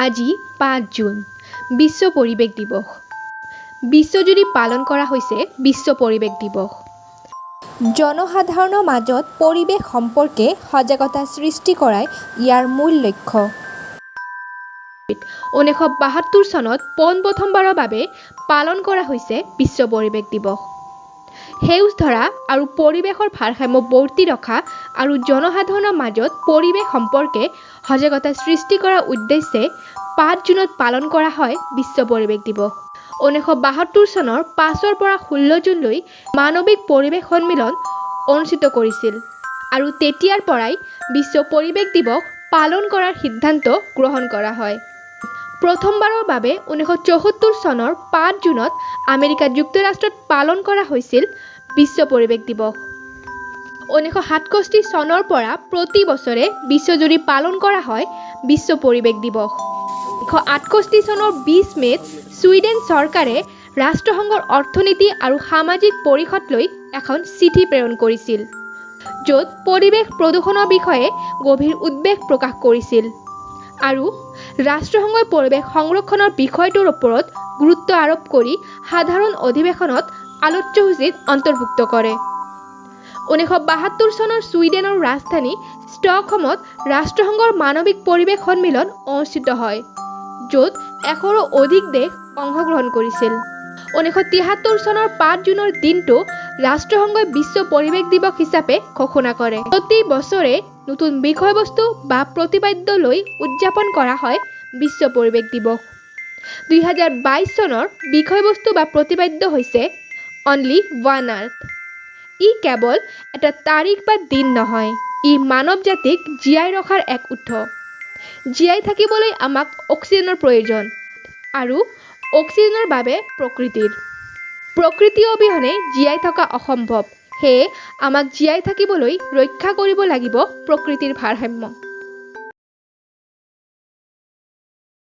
আজি ৫ জুন বিশ্ব পৰিৱেশ দিৱস। বিশ্বজুৰি পালন কৰা হৈছে বিশ্ব পৰিৱেশ দিৱস। জনসাধাৰণৰ মাজত পৰিৱেশ সম্পৰ্কে সজাগতা সৃষ্টি কৰাই ইয়াৰ মূল লক্ষ্য। 1972 চনত পোনপ্ৰথমবাৰৰ বাবে পালন কৰা হৈছে বিশ্ব পৰিৱেশ দিৱস। সেউজ ধৰা আৰু পৰিৱেশৰ ভাৰসাম্য বৰ্তি ৰখা আৰু জনসাধাৰণৰ মাজত পৰিৱেশ সম্পৰ্কে সজাগতা সৃষ্টি কৰাৰ উদ্দেশ্যে ৫ জুনত পালন কৰা হয় বিশ্ব পৰিৱেশ দিৱস। 1972 চনৰ ৫ৰ পৰা 16 জুনলৈ মানৱিক পৰিৱেশ সন্মিলন অনুষ্ঠিত কৰিছিল আৰু তেতিয়াৰ পৰাই বিশ্ব পৰিৱেশ দিৱস পালন কৰাৰ সিদ্ধান্ত গ্ৰহণ কৰা হয়। প্ৰথমবাৰৰ বাবে 1974 চনৰ ৫ জুনত আমেৰিকা যুক্তৰাষ্ট্ৰত পালন কৰা হৈছিল বিশ্ব পৰিৱেশ দিৱস। 1967 চনৰ পৰা প্ৰতি বছৰে বিশ্বজুৰি পালন কৰা হয় বিশ্ব পৰিৱেশ দিৱস। 1968 চনৰ 20 মে'ত ছুইডেন চৰকাৰে ৰাষ্ট্ৰসংঘৰ অৰ্থনীতি আৰু সামাজিক পৰিষদলৈ এখন চিঠি প্ৰেৰণ কৰিছিল, য'ত পৰিৱেশ প্ৰদূষণৰ বিষয়ে গভীৰ উদ্বেগ প্ৰকাশ কৰিছিল আৰু ৰাষ্ট্ৰসংঘই পৰিৱেশ সংৰক্ষণৰ বিষয়টোৰ ওপৰত গুৰুত্ব আৰোপ কৰি সাধাৰণ অধিৱেশনত আলোচ্যসূচীত অন্তৰ্ভুক্ত কৰে। 1972 চনৰ ছুইডেনৰ ৰাজধানী ষ্টকহোমত ৰাষ্ট্ৰসংঘৰ মানৱিক পৰিৱেশ সন্মিলন অনুষ্ঠিত হয়, য'ত 100ৰো অধিক দেশ অংশগ্ৰহণ কৰিছিল। 1973 চনৰ ৫ জুনৰ দিনটো ৰাষ্ট্ৰসংঘই বিশ্ব পৰিৱেশ দিৱস হিচাপে ঘোষণা কৰে। প্ৰতি বছৰে নতুন বিষয়বস্তু বা প্ৰতিপাদ্য লৈ উদযাপন কৰা হয় বিশ্ব পৰিৱেশ দিৱস। 2022 চনৰ বিষয়বস্তু বা প্ৰতিপাদ্য হৈছে অনলি ওৱান আৰ্থ। ই কেৱল এটা তাৰিখ বা দিন নহয়, ই মানৱ জাতিক জীয়াই ৰখাৰ এক উৎস। জীয়াই থাকিবলৈ আমাক অক্সিজেনৰ প্ৰয়োজন আৰু অক্সিজেনৰ বাবে প্ৰকৃতি অবিহনে জীয়াই থকা অসম্ভৱ। সেয়ে আমাক জীয়াই থাকিবলৈ ৰক্ষা কৰিব লাগিব প্ৰকৃতিৰ ভাৰসাম্য।